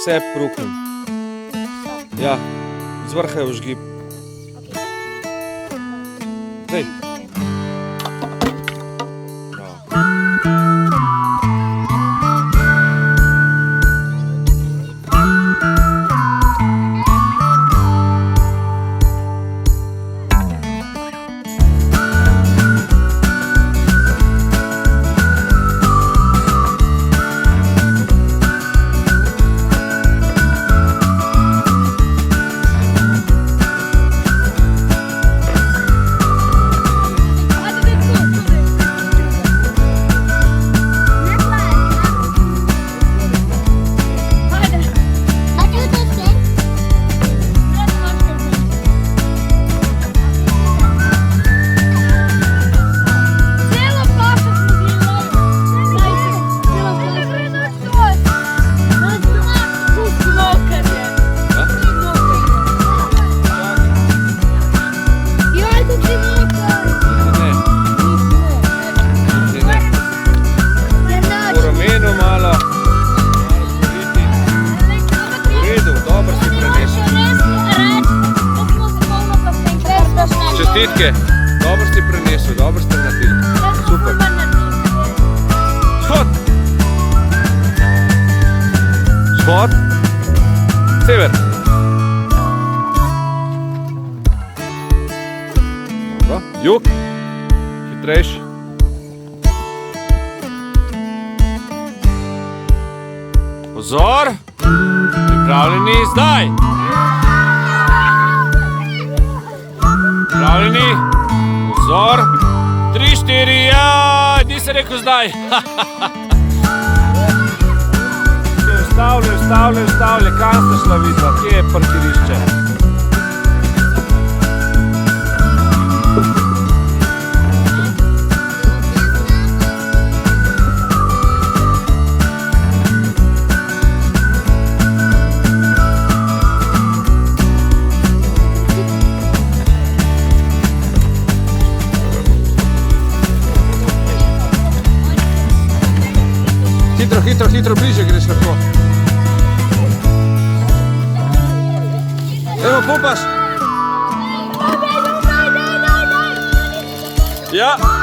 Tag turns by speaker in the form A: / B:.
A: vse pruknem. Ja, z vrha je vžgib. Dej. Čestitke, dobro si prenesel, dobro ste naredili. Super. Vzhod. Vzhod. Sever. Dobro. Jug. Hitrejši. Pozor. Pripravljeni, zdaj. Pripravljeni, vzor, 3, 4, ja, nisem rekel zdaj. Ustavljaj, kam ste šla vidva, kje je parkirišče? Hitro, bliže greš lahko. Evo, pumpaš. Ja.